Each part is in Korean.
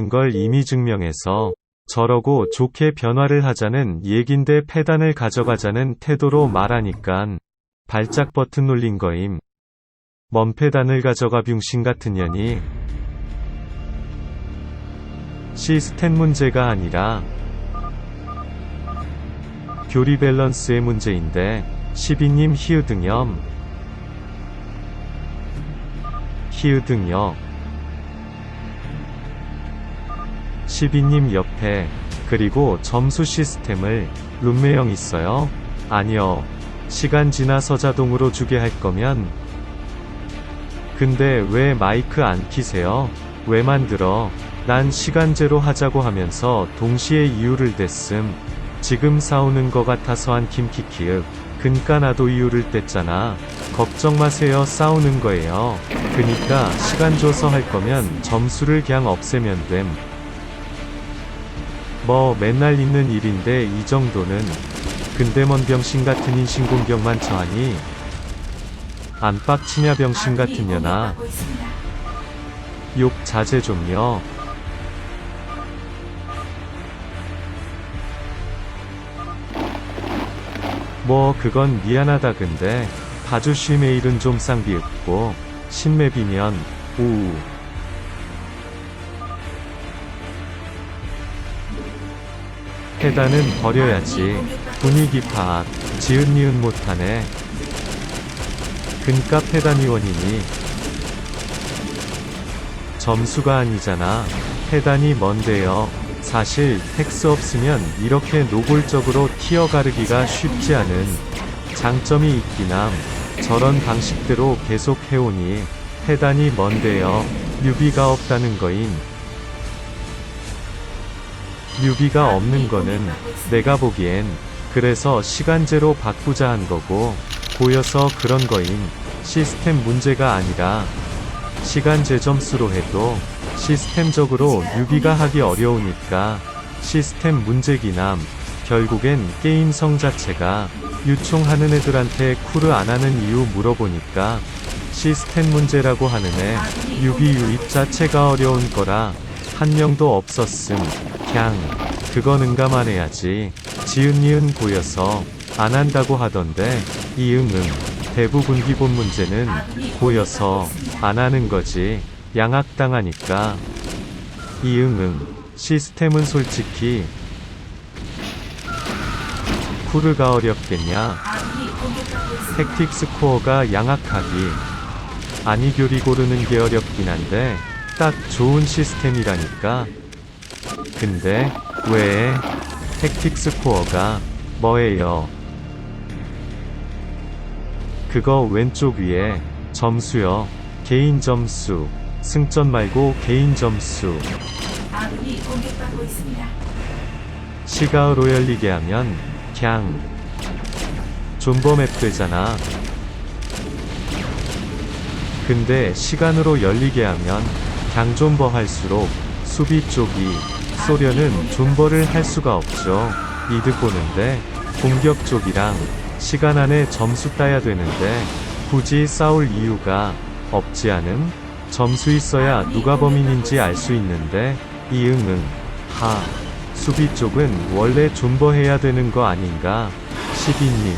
걸 이미 증명해서 저러고 좋게 변화를 하자는 얘긴데 패단을 가져가자는 태도로 말하니깐 발작 버튼 눌린 거임. 뭔 패단을 가져가 병신 같은 년이. 시스템 문제가 아니라 교리 밸런스의 문제인데 12님 히읗응염 히읗응여 12님 옆에 그리고 점수 시스템을 룸메형 있어요? 아니요. 시간 지나서 자동으로 주게 할 거면. 근데 왜 마이크 안 키세요? 왜 만들어? 난 시간제로 하자고 하면서 동시에 이유를 댔음. 지금 싸우는 거 같아서 한 김키키윽. 그니까 나도 이유를 댔잖아. 걱정 마세요. 싸우는 거예요. 그니까 시간 줘서 할 거면 점수를 그냥 없애면 됨. 뭐 맨날 있는 일인데 이 정도는. 근데 뭔 병신 같은 인신공격만 처하니? 안 빡치냐 병신 같은 년아. 욕 자제 좀요. 뭐 그건 미안하다. 근데 봐주시 메일은 좀 쌍비읍고 신맵이면 우우. 패단은 버려야지. 분위기 파악. 지읒니읒 못하네. 근까 패단이 원인이 점수가 아니잖아. 패단이 뭔데요? 사실 텍스 없으면 이렇게 노골적으로 티어 가르기가 쉽지 않은 장점이 있긴 함. 저런 방식대로 계속 해오니 패단이 뭔데요? 뮤비가 없다는 거임. 뮤비가 없는 거는 내가 보기엔 그래서 시간제로 바꾸자 한 거고 보여서 그런 거임. 시스템 문제가 아니라 시간제 점수로 해도 시스템적으로 뮤비가 하기 어려우니까 시스템 문제기남. 결국엔 게임성 자체가 유총하는 애들한테 쿨을 안 하는 이유 물어보니까 시스템 문제라고 하는 애. 뮤비 유입 자체가 어려운 거라 한 명도 없었음. 걍 그거는 감안해야지. 지읒니은 보여서 안 한다고 하던데 이응응. 대부분 기본 문제는 보여서 안 하는 거지. 양악당하니까. 이응응. 시스템은 솔직히 쿠르가 어렵겠냐? 택틱스 코어가 양악하기. 아니 교리 고르는 게 어렵긴 한데 딱 좋은 시스템이라니까. 근데 왜 택틱스 코어가 뭐예요? 그거 왼쪽 위에 점수요. 개인 점수. 승점 말고 개인 점수. 아군이 공격받고 있습니다. 시가로 열리게 하면 그냥 존버맵 되잖아. 근데 시간으로 열리게 하면 그냥 존버 할수록 수비 쪽이 쏘려는 존버를 할 수가 없죠. 이득 보는데 공격 쪽이랑 시간 안에 점수 따야 되는데 굳이 싸울 이유가 없지 않음? 점수 있어야 누가 범인인지 알 수 있는데 이응응. 하. 수비 쪽은 원래 존버해야 되는 거 아닌가? 12님.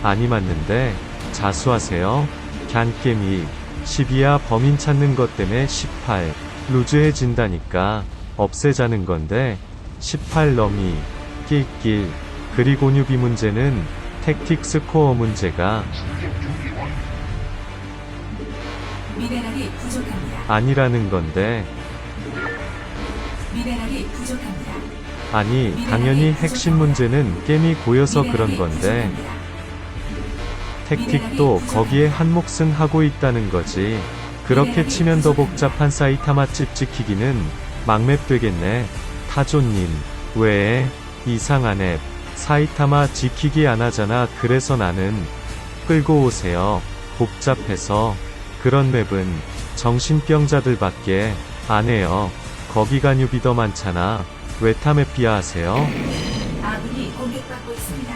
아니 맞는데 자수하세요. ган깨미 12야 범인 찾는 것 때문에 18 루즈해진다니까. 없애자는 건데 18 너미 낄낄. 그리고 뉴비 문제는 택틱스 코어 문제가 미네랄이 부족합니다. 아니라는 건데. 미네랄이 부족합니다. 아니 당연히 핵심 문제는 게임이 고여서 그런 건데 택틱도 거기에 한 몫은 하고 있다는 거지. 그렇게 치면 더 복잡한 사이타마 집 지키기는 막맵 되겠네. 타조님. 왜? 이상한 앱. 사이타마 지키기 안 하잖아. 그래서 나는 끌고 오세요. 복잡해서. 그런 맵은 정신병자들밖에 안 해요. 거기가 뉴비 더 많잖아. 왜 탐맵 비하하세요? 아군이 공격받고 있습니다.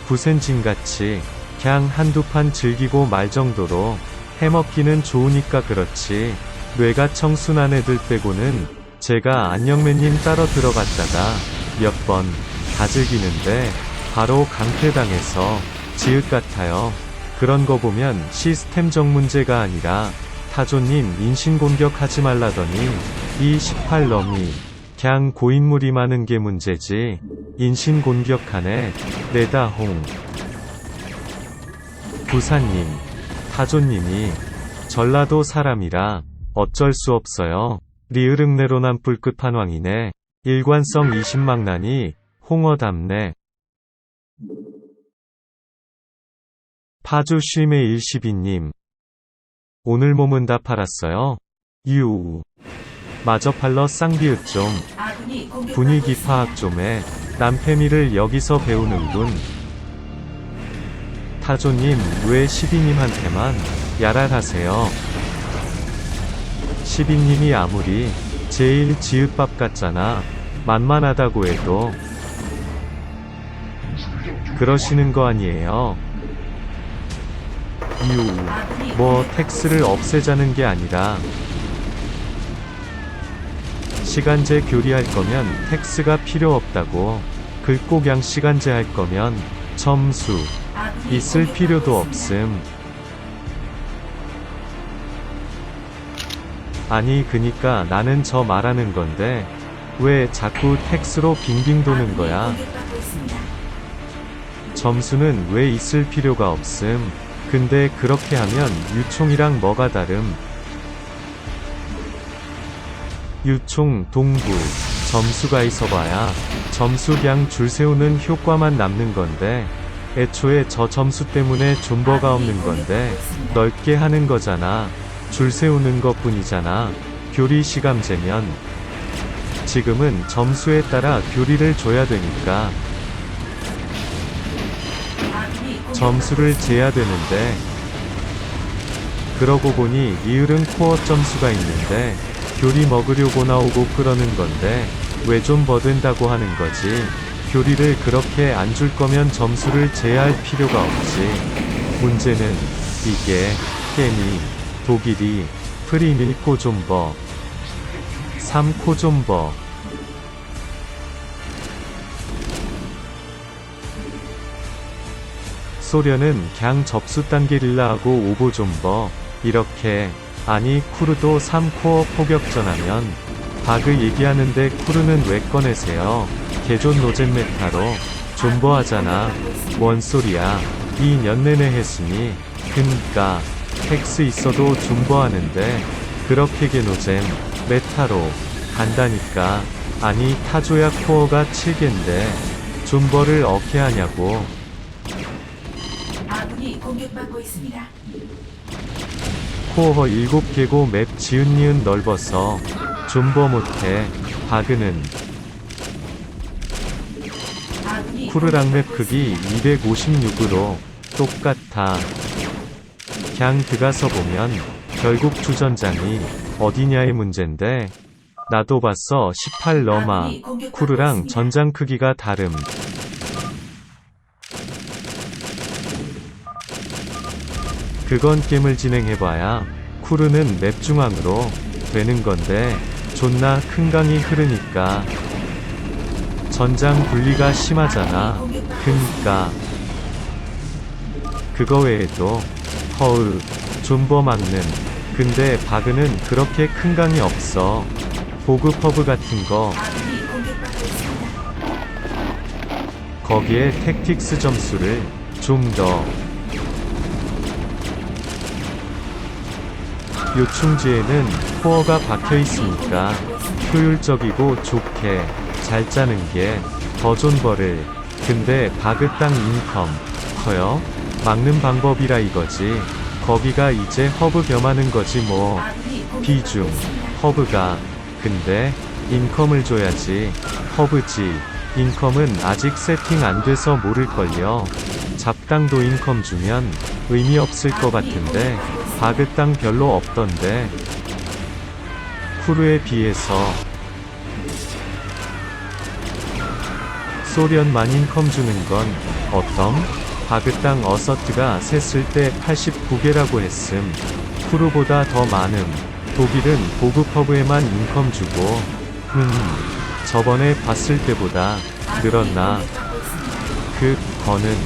부센진같이 그냥 한두 판 즐기고 말 정도로 해먹기는 좋으니까 그렇지. 뇌가 청순한 애들 빼고는 제가 안녕매님 따러 들어갔다가 몇 번 다즐기는데 바로 강퇴당해서 지읒 같아요. 그런 거 보면 시스템적 문제가 아니라 타조님 인신공격하지 말라더니 이 18럼이 그냥 고인물이 많은 게 문제지. 인신공격하네. 내다홍. 부사님, 타조님이 전라도 사람이라 어쩔 수 없어요. 리으릉내로난 불끝판왕이네. 일관성 20망나니 홍어담네. 파주 쉼의 일시비님. 오늘 몸은 다 팔았어요. 유우. 마저 팔러 쌍비읍 좀. 아군이 공격받고 분위기 있습니다. 파악 좀 해. 남패미를 여기서 배우는군. 타조님 왜 시비님한테만 야랄하세요. 시비님이 아무리 제일 지읒밥 같잖아. 만만하다고 해도 그러시는 거 아니에요. 유, 뭐 텍스를 없애자는 게 아니라 시간제 교리할 거면 텍스가 필요 없다고. 긁고 그냥 시간제 할 거면 점수 아군이 있을 공격받고 필요도 있습니다. 없음. 아니 그니까 나는 저 말하는 건데 왜 자꾸 텍스로 빙빙 도는 거야. 아군이 공격받고 있습니다. 점수는 왜 있을 필요가 없음. 근데 그렇게 하면 유총이랑 뭐가 다름. 유총, 동부, 점수가 있어봐야 점수 그냥 줄 세우는 효과만 남는 건데 애초에 저 점수 때문에 존버가 없는 건데 넓게 하는 거잖아. 줄 세우는 것 뿐이잖아. 교리 시감제면 지금은 점수에 따라 교리를 줘야 되니까 아군이 공격받고 점수를 있습니다. 재야 되는데 그러고 보니 리을은 코어 점수가 있는데 교리 먹으려고 나오고 그러는 건데 왜 좀 버든다고 하는 거지. 교리를 그렇게 안 줄 거면 점수를 제할 필요가 없지. 문제는 이게 게임이 독일이 프림 1코 존버 3코 존버 소련은 그냥 접수단 게릴라하고 오보 존버 이렇게. 아니 쿠르도 3코어 포격전하면 바그 얘기하는데 쿠르는 왜 꺼내세요. 개존 노잼 메타로 존버하잖아. 뭔 소리야. 2년 내내 했으니. 그니까 텍스 있어도 존버하는데 그렇게 개노잼 메타로 간다니까. 아니 타조야 코어가 7갠데 존버를 어떻게 하냐고. 아군이 공격받고 있습니다. 코어 7개고 맵 지은니은 넓어서 존버 못해. 바그는 아군이 쿠르랑 맵 공격받고 크기 있습니다. 256으로 똑같아. 그냥 들어가서 보면 결국 주전장이 어디냐의 문제인데 나도 봤어. 18 러마 쿠르랑 전장 크기가 다름. 그건 게임을 진행해봐야 쿠르는 맵 중앙으로 되는 건데 존나 큰 강이 흐르니까 전장 분리가 심하잖아. 그니까 그거 외에도 허으 존버 막는. 근데 바그는 그렇게 큰 강이 없어. 보그 퍼브 같은 거. 아군이 공격받고 있습니다. 거기에 택틱스 점수를 좀 더. 요충지에는 코어가 박혀 있으니까 효율적이고 좋게 잘 짜는 게 더 존버를. 근데 바그 땅 인컴 커요? 막는 방법이라 이거지. 거기가 이제 허브 겸하는 거지 뭐. 아군이 공격받고 비중 있습니다. 허브가. 근데 인컴을 줘야지. 허브지. 인컴은 아직 세팅 안 돼서 모를걸요. 잡땅도 인컴 주면 의미 없을 것 같은데 바그 땅 별로 없던데. 쿠르에 비해서 소련만 인컴 주는 건 어떤? 바그 땅 어서트가 셌을 때 89개라고 했음. 쿠르보다 더 많음. 독일은 보급 허브에만 인컴 주고 저번에 봤을 때보다 늘었나? 그 거는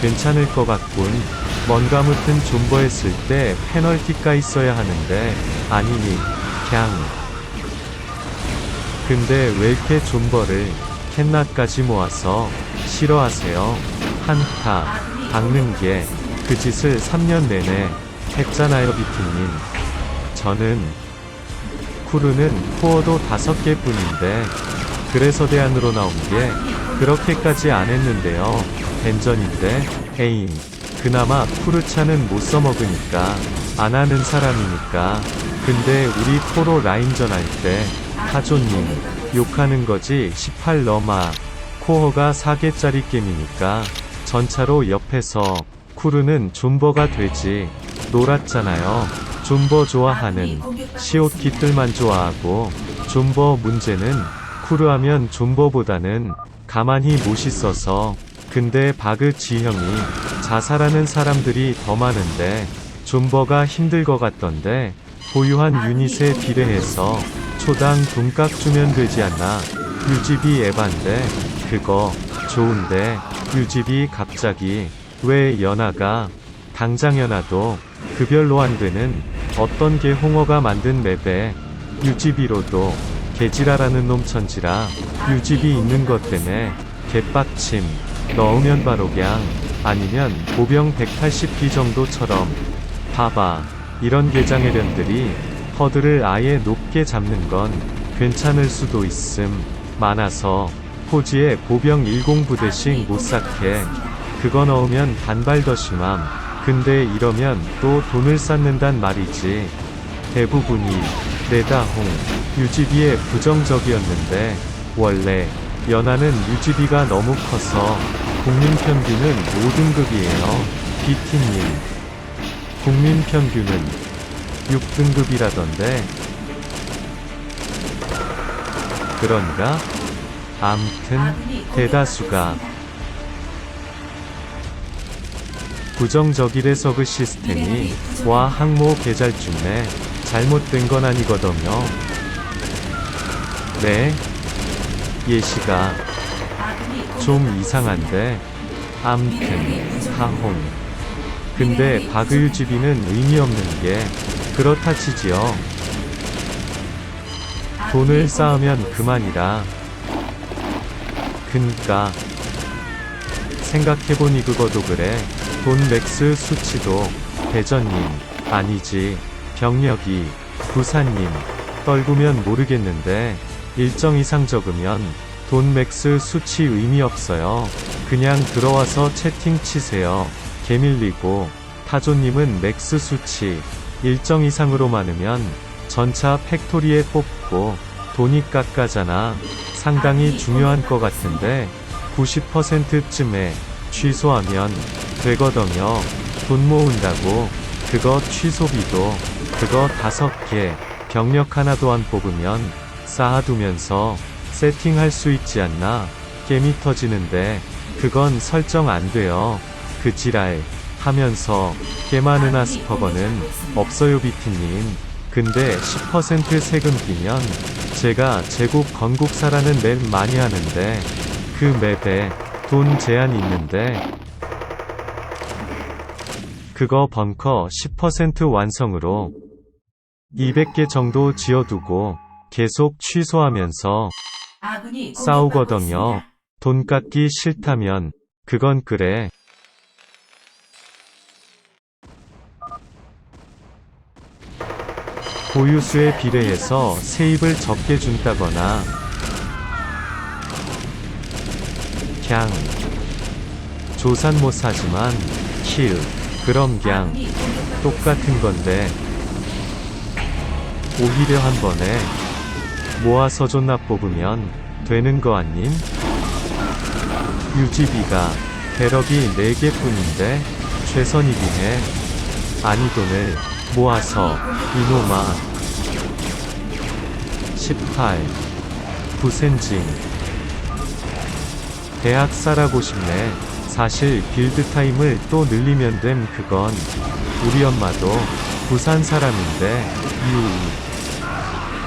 괜찮을 것 같군. 뭔가 무튼 존버했을 때 페널티가 있어야 하는데 아니니 걍. 근데 왜 이렇게 존버를 캔나까지 모아서 싫어하세요? 한타 박는 게 그 짓을 3년 내내 했잖아요 비트님. 저는 쿠르는 코어도 5개 뿐인데 그래서 대안으로 나온 게 그렇게까지 안 했는데요. 벤전인데 에임. 그나마 쿠르차는 못 써먹으니까 안 하는 사람이니까. 근데 우리 포로 라인전 할 때 하조님 욕하는 거지 18 넘아. 코어가 4개짜리 게임이니까 전차로 옆에서 쿠르는 존버가 되지. 놀았잖아요. 존버 좋아하는 시옷깃들만 좋아하고. 존버 문제는 쿠르하면 존버보다는 가만히 못 있어서. 근데 바그 지형이 자살하는 사람들이 더 많은데 존버가 힘들 것 같던데 보유한 유닛에 비례해서 초당 돈값 주면 되지 않나. 유지비 에반데 그거 좋은데 유지비 갑자기 왜 연하가 당장 연하도 급별로 안 되는 어떤 개 홍어가 만든 맵에 유지비로도 개지랄하는 놈 천지라. 유지비 있는 것 때문에 개빡침. 넣으면 바로 그냥. 아니면 보병 180기 정도처럼. 봐봐. 이런 개장애련들이 허들을 아예 높게 잡는 건 괜찮을 수도 있음. 많아서 포지에 보병 10부대씩 못 쌓게. 그거 넣으면 반발 더 심함. 근데 이러면 또 돈을 쌓는단 말이지. 대부분이 내다홍 유지비에 부정적이었는데 원래 연하는 유지비가 너무 커서 국민 평균은 5등급이에요. BT님. 국민 평균은 6등급이라던데. 그런가? 암튼 대다수가 부정적이래서 그 시스템이 와 항모 개잘중네 잘못된 건 아니거든요. 네? 예시가 좀 이상한데. 암튼 하홍. 근데 바그 유지비는 의미 없는 게 그렇다 치지요. 돈을 쌓으면 그만이라. 그니까 생각해보니 그거도 그래. 돈 맥스 수치도 대전님 아니지 병력이 부사님 떨구면 모르겠는데 일정 이상 적으면 돈 맥스 수치 의미 없어요. 그냥 들어와서 채팅 치세요. 개밀리고. 타조님은 맥스 수치 일정 이상으로 많으면 전차 팩토리에 뽑고 돈이 깎아잖아. 상당히 중요한 것 같은데 90%쯤에 취소하면 되거든요. 돈 모은다고. 그거 취소비도 그거 5개 병력 하나도 안 뽑으면 쌓아두면서 세팅할 수 있지 않나. 게임이 터지는데 그건 설정 안 돼요. 그 지랄 하면서 게임하는 아스퍼거는 없어요 비티님. 근데 10% 세금 끼면 제가 제국 건국사라는 맵 많이 하는데 그 맵에 돈 제한 있는데 그거 벙커 10% 완성으로 200개 정도 지어두고 계속 취소하면서 싸우거든요. 돈 깎기 싫다면 그건 그래. 보유수에 비례해서 세입을 적게 준다거나 걍 조산 못 사지만 킬 그럼 걍 똑같은 건데 오히려 한 번에 모아서 존나 뽑으면 되는 거 아님? 유지비가 배럭이 4개 뿐인데 최선이긴 해. 아니 돈을 모아서 이놈아 18 부센징 대학 살아고 싶네. 사실 빌드 타임을 또 늘리면 됨 그건. 우리 엄마도 부산 사람인데, 유우.